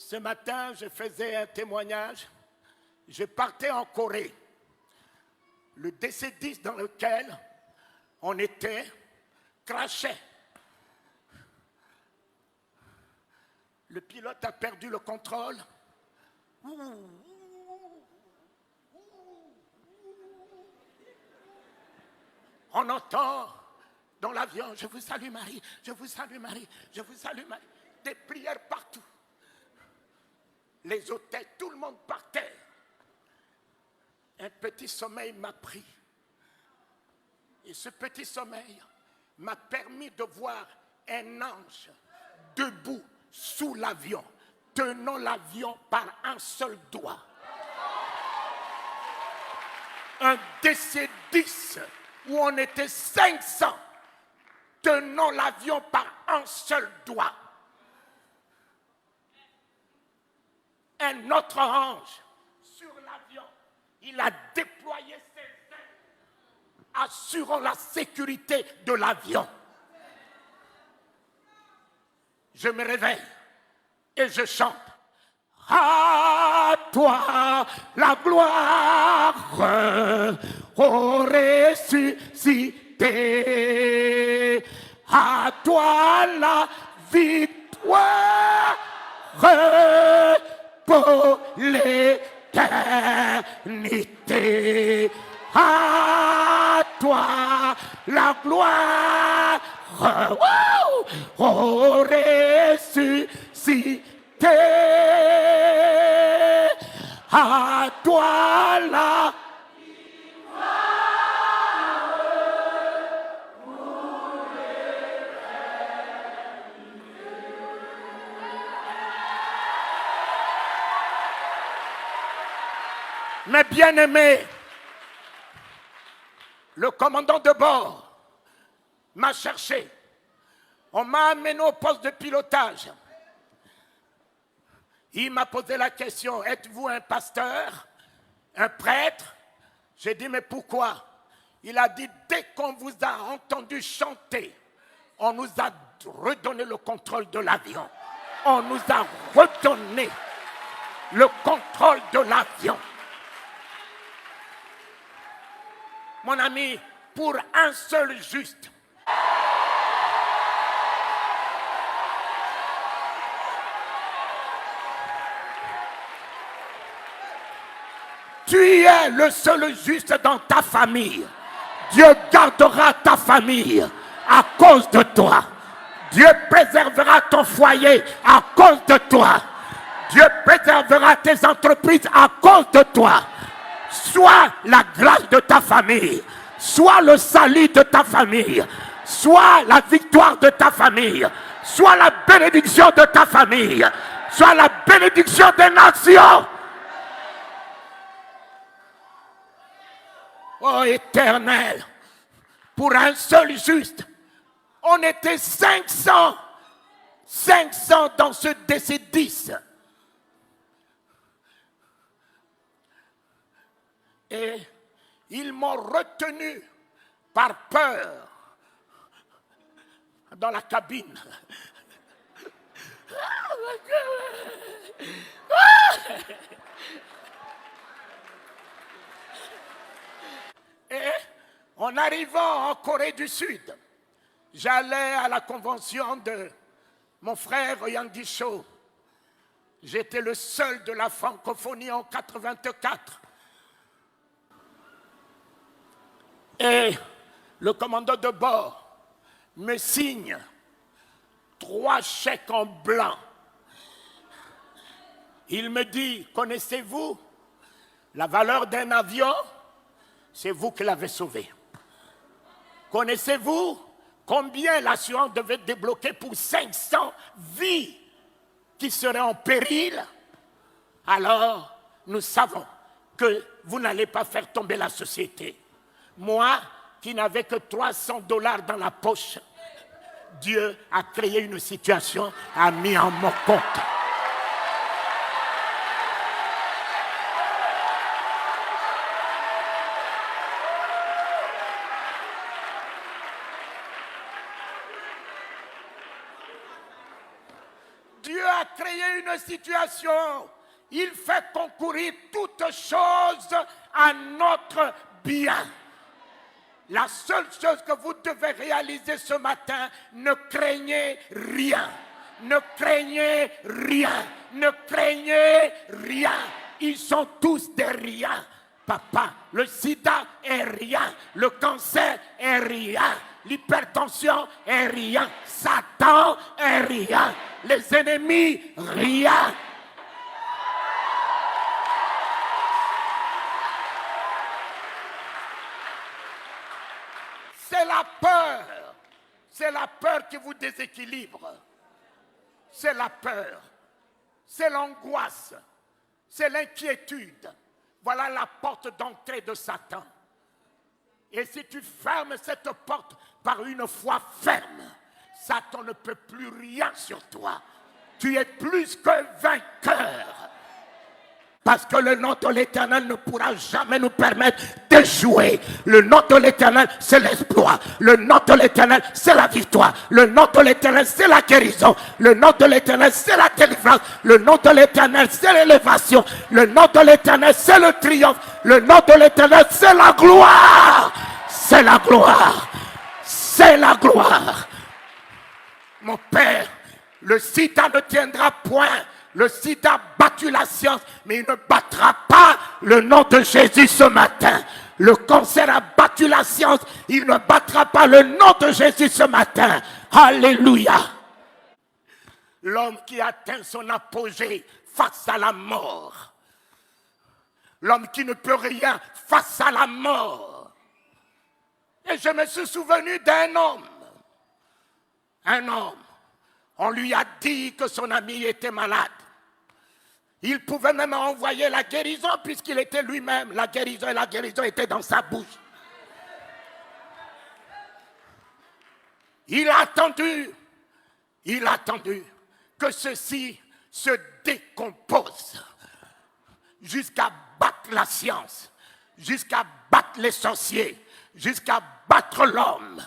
Ce matin, je faisais un témoignage. Je partais en Corée. Le DC-10 dans lequel on était crachait. Le pilote a perdu le contrôle. On entend dans l'avion, je vous salue Marie, je vous salue Marie, je vous salue Marie. Des prières partout. Les hôtels, tout le monde partait. Un petit sommeil m'a pris. Et ce petit sommeil m'a permis de voir un ange debout sous l'avion, tenant l'avion par un seul doigt. Un DC-10 où on était 500, tenant l'avion par un seul doigt. Un autre ange sur l'avion, il a déployé ses ailes, assurant la sécurité de l'avion. Je me réveille et je chante. À toi la gloire, ô ressuscité, à toi la victoire pour l'éternité. À toi la gloire, ô ressuscité. À toi la Mes bien-aimés, le commandant de bord m'a cherché. On m'a amené au poste de pilotage. Il m'a posé la question, êtes-vous un pasteur, un prêtre? J'ai dit, mais pourquoi? Il a dit, dès qu'on vous a entendu chanter, on nous a redonné le contrôle de l'avion. On nous a redonné le contrôle de l'avion. Mon ami, pour un seul juste, tu es le seul juste dans ta famille. Dieu gardera ta famille à cause de toi. Dieu préservera ton foyer à cause de toi. Dieu préservera tes entreprises à cause de toi. Soit la grâce de ta famille, soit le salut de ta famille, soit la victoire de ta famille, soit la bénédiction de ta famille, soit la bénédiction des nations. Oh Éternel, pour un seul juste, on était 500 dans ce DC-10. Et ils m'ont retenu par peur dans la cabine. Et en arrivant en Corée du Sud, j'allais à la convention de mon frère Yandi Cho. J'étais le seul de la francophonie en 84. Et le commandant de bord me signe 3 chèques en blanc. Il me dit, connaissez-vous la valeur d'un avion? C'est vous qui l'avez sauvé. Connaissez-vous combien l'assurance devait débloquer pour 500 vies qui seraient en péril? Alors, nous savons que vous n'allez pas faire tomber la société. Moi, qui n'avais que $300 dans la poche, Dieu a créé une situation, a mis en mon compte. Dieu a créé une une situation, il fait concourir toutes choses à notre bien. La seule chose que vous devez réaliser ce matin, ne craignez rien. Ne craignez rien. Ne craignez rien. Ils sont tous des riens. Papa, le sida est rien. Le cancer est rien. L'hypertension est rien. Satan est rien. Les ennemis, rien. C'est la peur. C'est la peur qui vous déséquilibre. C'est la peur. C'est l'angoisse. C'est l'inquiétude. Voilà la porte d'entrée de Satan. Et si tu fermes cette porte par une foi ferme, Satan ne peut plus rien sur toi. Tu es plus que vainqueur. Parce que le nom de l'Éternel ne pourra jamais nous permettre d'échouer. Le nom de l'Éternel, c'est l'exploit. Le nom de l'Éternel, c'est la victoire. Le nom de l'Éternel, c'est la guérison. Le nom de l'Éternel, c'est la délivrance. Le nom de l'Éternel, c'est l'élévation. Le nom de l'Éternel, c'est le triomphe. Le nom de l'Éternel, c'est la gloire. C'est la gloire. C'est la gloire. Mon Père, le sida ne tiendra point. Le sida a battu la science, mais il ne battra pas le nom de Jésus ce matin. Le cancer a battu la science, il ne battra pas le nom de Jésus ce matin. Alléluia. L'homme qui atteint son apogée face à la mort. L'homme qui ne peut rien face à la mort. Et je me suis souvenu d'un homme. Un homme. On lui a dit que son ami était malade. Il pouvait même envoyer la guérison puisqu'il était lui-même. La guérison était dans sa bouche. Il a attendu que ceci se décompose jusqu'à battre la science, jusqu'à battre les sorciers, jusqu'à battre l'homme.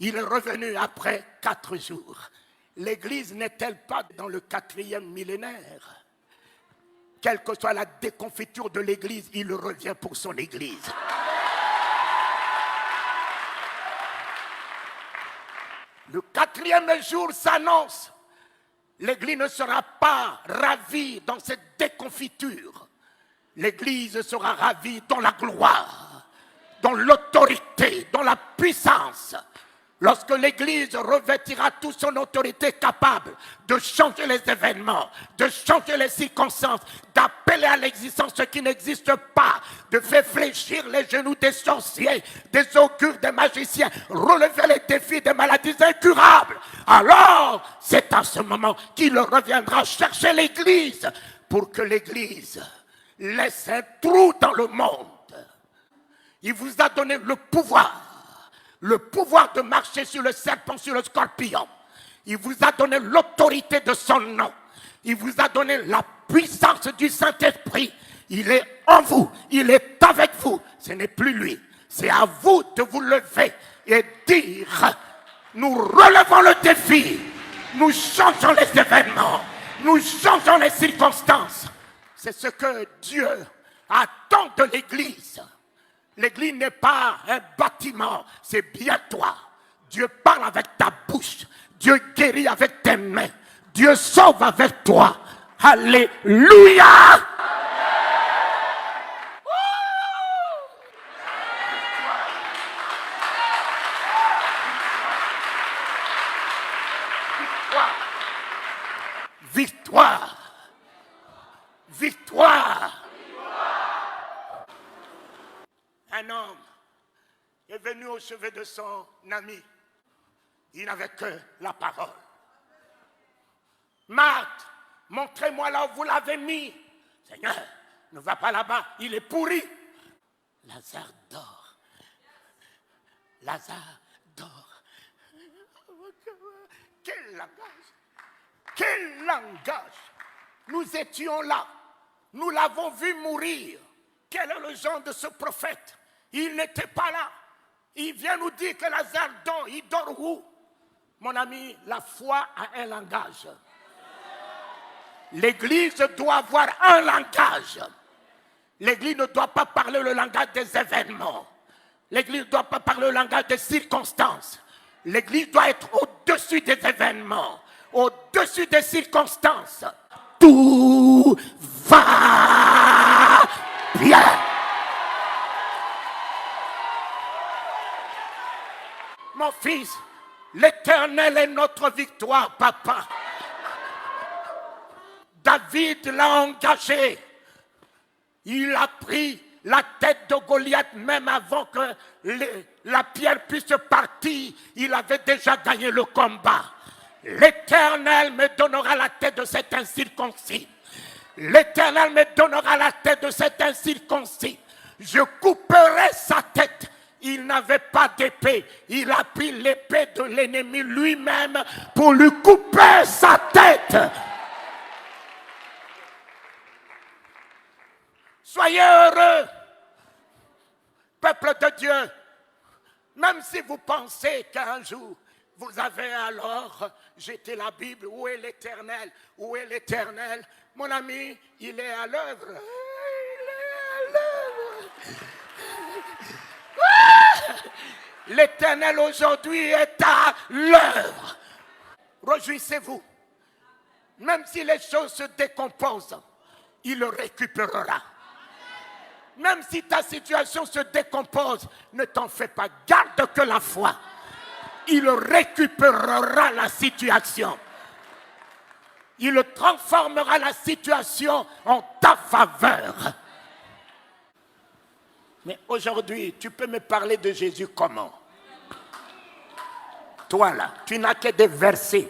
Il est revenu après 4 jours. L'Église n'est-elle pas dans le 4e millénaire? Quelle que soit la déconfiture de l'Église, il revient pour son Église. Le 4e jour s'annonce. L'Église ne sera pas ravie dans cette déconfiture. L'Église sera ravie dans la gloire, dans l'autorité, dans la puissance. Lorsque l'Église revêtira toute son autorité capable de changer les événements, de changer les circonstances, d'appeler à l'existence ce qui n'existe pas, de faire fléchir les genoux des sorciers, des augures, des magiciens, relever les défis des maladies incurables, alors c'est à ce moment qu'il reviendra chercher l'Église pour que l'Église laisse un trou dans le monde. Il vous a donné le pouvoir de marcher sur le serpent, sur le scorpion. Il vous a donné l'autorité de son nom. Il vous a donné la puissance du Saint-Esprit. Il est en vous, il est avec vous. Ce n'est plus lui. C'est à vous de vous lever et dire, nous relevons le défi. Nous changeons les événements. Nous changeons les circonstances. C'est ce que Dieu attend de l'Église. L'Église n'est pas un bâtiment, c'est bien toi. Dieu parle avec ta bouche. Dieu guérit avec tes mains. Dieu sauve avec toi. Alléluia! Victoire! Victoire! Un homme est venu au chevet de son ami. Il n'avait que la parole. Marthe, montrez-moi là où vous l'avez mis. Seigneur, ne va pas là-bas, il est pourri. Lazare dort. Lazare dort. Quel langage! Quel langage! Nous étions là. Nous l'avons vu mourir. Quel est le genre de ce prophète? Il n'était pas là. Il vient nous dire que Lazare dort. Il dort où? Mon ami, la foi a un langage. L'Église doit avoir un langage. L'Église ne doit pas parler le langage des événements. L'Église ne doit pas parler le langage des circonstances. L'Église doit être au-dessus des événements, au-dessus des circonstances. Tout va bien. Mon fils, l'Éternel est notre victoire, papa. David l'a engagé. Il a pris la tête de Goliath même avant que la pierre puisse partir. Il avait déjà gagné le combat. L'Éternel me donnera la tête de cet incirconcis. L'Éternel me donnera la tête de cet incirconcis. Je couperai sa tête. Il n'avait pas d'épée. Il a pris l'épée de l'ennemi lui-même pour lui couper sa tête. Soyez heureux, peuple de Dieu. Même si vous pensez qu'un jour, vous avez alors jeté la Bible, où est l'Éternel? Où est l'Éternel? Mon ami, il est à l'œuvre. Il est à l'œuvre. L'Éternel aujourd'hui est à l'œuvre. Réjouissez-vous. Même si les choses se décomposent, il le récupérera. Même si ta situation se décompose, ne t'en fais pas, garde que la foi. Il récupérera la situation. Il transformera la situation en ta faveur. Mais aujourd'hui, tu peux me parler de Jésus comment? Toi là, tu n'as que des versets.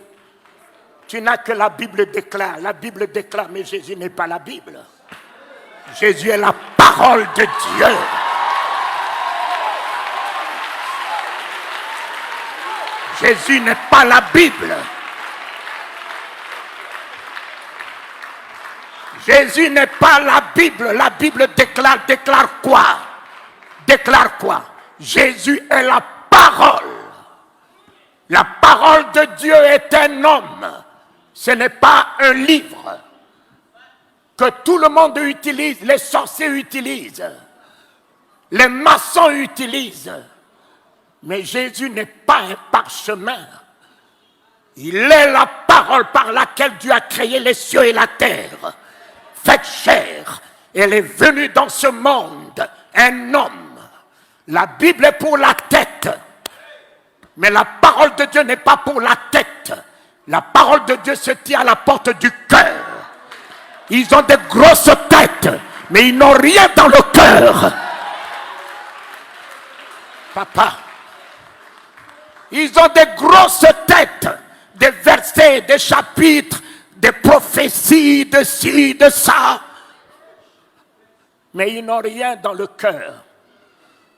Tu n'as que la Bible déclare. La Bible déclare, mais Jésus n'est pas la Bible. Jésus est la parole de Dieu. Jésus n'est pas la Bible. Jésus n'est pas la Bible. La Bible déclare quoi? Déclare quoi? Jésus est la parole. La parole de Dieu est un homme. Ce n'est pas un livre que tout le monde utilise, les sorciers utilisent, les maçons utilisent. Mais Jésus n'est pas un parchemin. Il est la parole par laquelle Dieu a créé les cieux et la terre. Faite chair. Elle est venue dans ce monde, un homme. La Bible est pour la tête. Mais la parole de Dieu n'est pas pour la tête. La parole de Dieu se tient à la porte du cœur. Ils ont des grosses têtes, mais ils n'ont rien dans le cœur. Papa, ils ont des grosses têtes, des versets, des chapitres, des prophéties, de ci, de ça. Mais ils n'ont rien dans le cœur.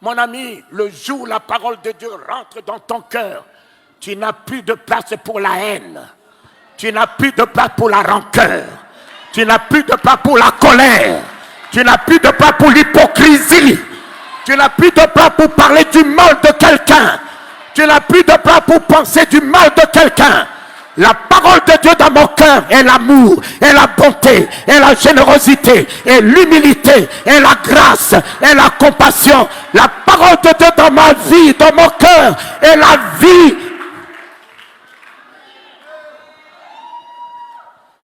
Mon ami, le jour où la parole de Dieu rentre dans ton cœur, tu n'as plus de place pour la haine. Tu n'as plus de place pour la rancœur. Tu n'as plus de place pour la colère. Tu n'as plus de place pour l'hypocrisie. Tu n'as plus de place pour parler du mal de quelqu'un. Tu n'as plus de place pour penser du mal de quelqu'un. La parole de Dieu dans mon cœur est l'amour, est la bonté, est la générosité, est l'humilité, est la grâce, est la compassion. La parole de Dieu dans ma vie, dans mon cœur, est la vie,